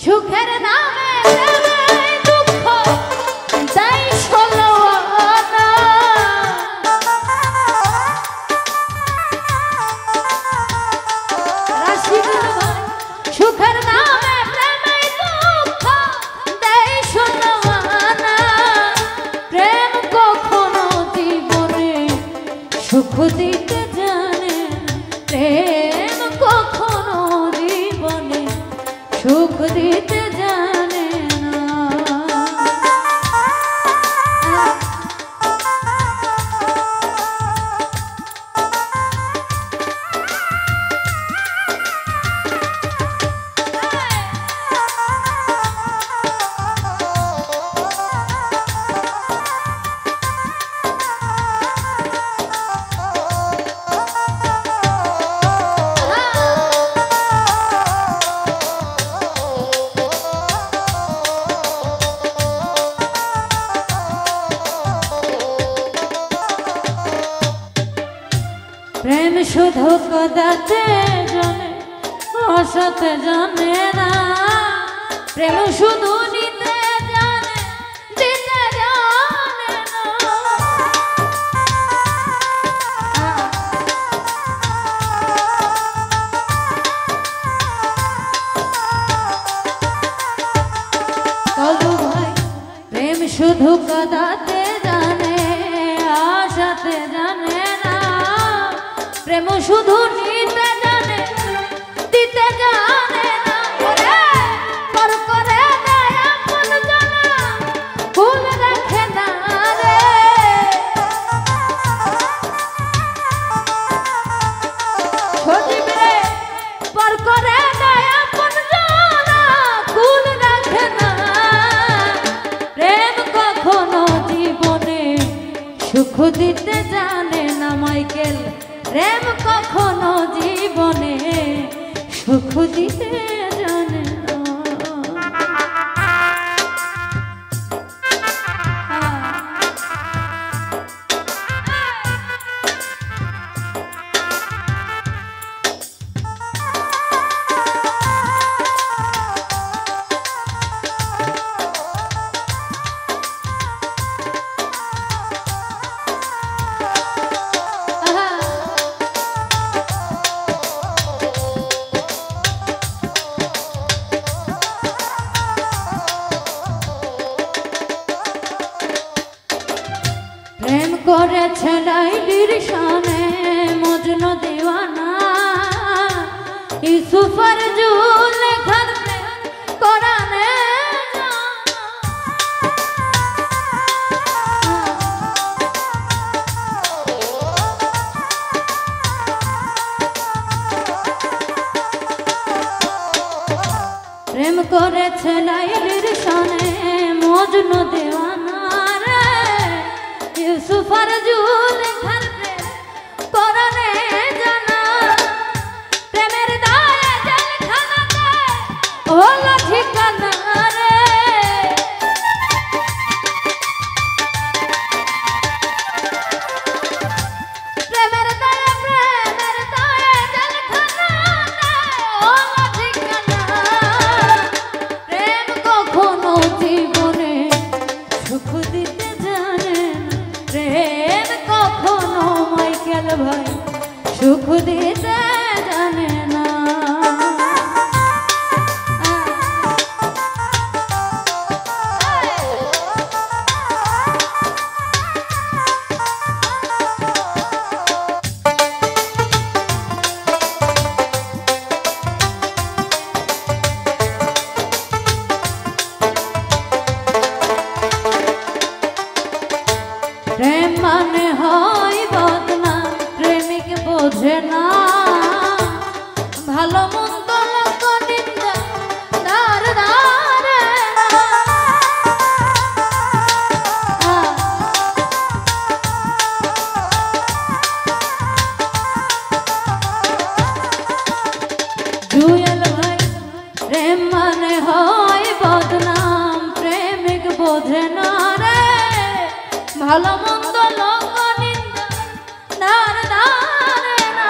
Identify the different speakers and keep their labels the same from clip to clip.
Speaker 1: সুখের নামে প্রেমে দুঃখ দেয় ষোলো আনা। রাশিদুল ভাই সুখের নামে প্রেমে দুঃখ দেয় ষোলো আনা। প্রেম কখনো জীবনে সুখ দিতে জানে না, প্রেম কখনো জীবনে সুখ দিতে জানে না। প্রেম শুধু কদাতে জানে হসাতে জানে না, প্রেম শুধু নিতে জানে দিতে জানে না। কালু ভাই প্রেম শুধু কদাতে জানে আসাতে জানে না, প্রেম শুধু নিতে জানে দিতে জানে না। পর করে দেয় আপন জানা ভুল রাখে না রে। সজীব রে পর করে দেয় আপন জানা ভুল রাখে না। প্রেম কখনো জীবনে সুখ দিতে জানে না মাইকেল, প্রেম কখনো জীবনে সুখ দিতে জানে না। প্রেম করেছে লাইলির শানে মজনু দিওয়ানা, ইউসুফের জুলেখার প্রেম কোরআনে প্রেম করেছে লাইলির শানে মজনু দিওয়ানা রে, ইউসুফের জুলেখার প্রেম কোরআনে জানা। প্রেমের দায়ে জেলখানাতে হলো ঠিকানা রে। প্রেমের দায়ে জেলখানাতে হলো ঠিকানা। প্রেম কখনো জীবনে সুখ দিতে জানে না, প্রেম কখনো মাইকেল ভাই সুখ দিতে জানে না। প্রেম মানে হয় বদনাম, প্রেমিক বোঝে না ভালো মন্দ লোক নিন্দা দার দারে না। জুয়েল ভাই প্রেম মানে হয় বদনাম, প্রেমিক বোঝে না রে ভালো মন্দ লোক নিন্দা দার দারে না।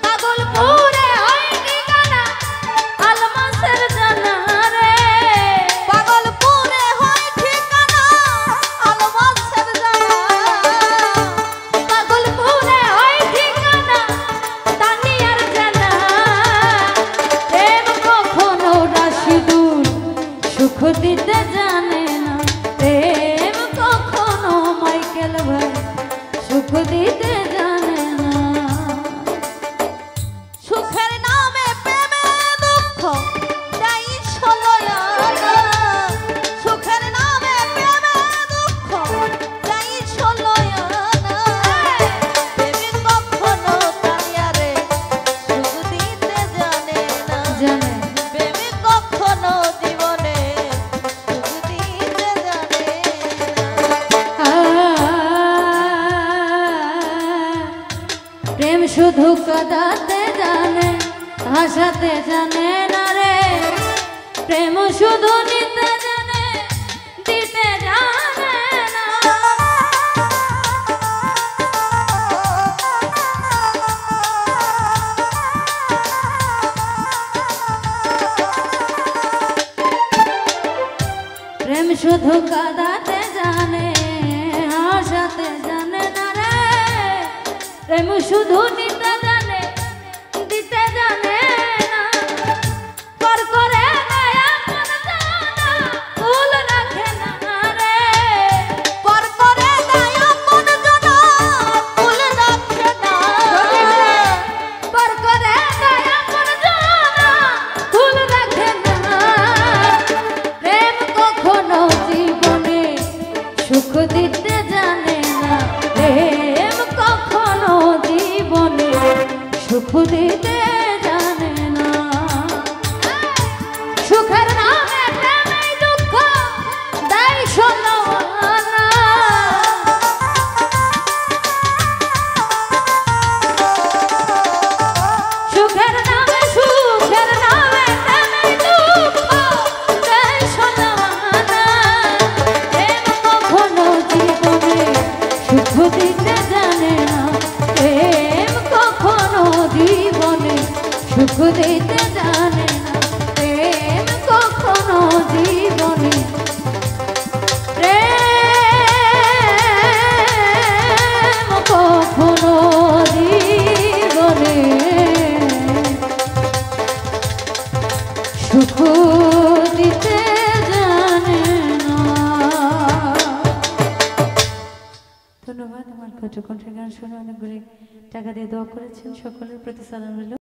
Speaker 1: পাগলপুরে হয় ঠিকানা আলমাসের জানা দিতে জানে না প্রেম কখনো মাইকেল ভাই সুখ দিতে জানে না।
Speaker 2: সুখের নামে প্রেমে দুঃখ দেয় ষোলোয়ানা, সুখের নামে প্রেমে দুঃখ দেয় ষোলোয়ানা। প্রেমিক কখনো তারিয়ারে সুখ দিতে জানে না,
Speaker 1: জানে
Speaker 2: প্রেমিক কখনো জীবনে সুখ দিতে জানে না।
Speaker 1: প্রেম শুধু কাঁদাতে জানে হাসাতে জানে না রে, প্রেম শুধু নিতে জানে দিতে জানে না। প্রেম শুধু কাঁদাতে জানে হাসাতে জানে না রে, প্রেম শুধু নিতে জানে দিতে জানে না। পর করে দেয় আপন জানা ভুল রাখে না রে,
Speaker 2: পর করে দেয় আপন জানা ভুল রাখে না।
Speaker 1: পর করে দেয় আপন জানা ভুল রাখে না। প্রেম কখনো জীবনে সুখ দিতে জানে না, প্রেম কখনো জীবনে সুখ দিতে জানে না। সুখের নামে প্রেমে দুঃখ দেয় ষোলোয়ানা, সুখের নামে প্রেমে দুঃখ দেয় ষোলোয়ানা। প্রেম কখনো জীবনে সুখ দিতে জানে না, প্রেম কখনো জীবনে সুখ দিতে জানে না, প্রেম কখনো জীবনে প্রেম কখনো জীবনে সুখ দিতে জানে না। ধন্যবাদ। আমার কণ্ঠের গান শুনে অনেকগুলি টাকা দিয়ে দোয়া করেছেন, সকলের প্রতি সালাম রইল।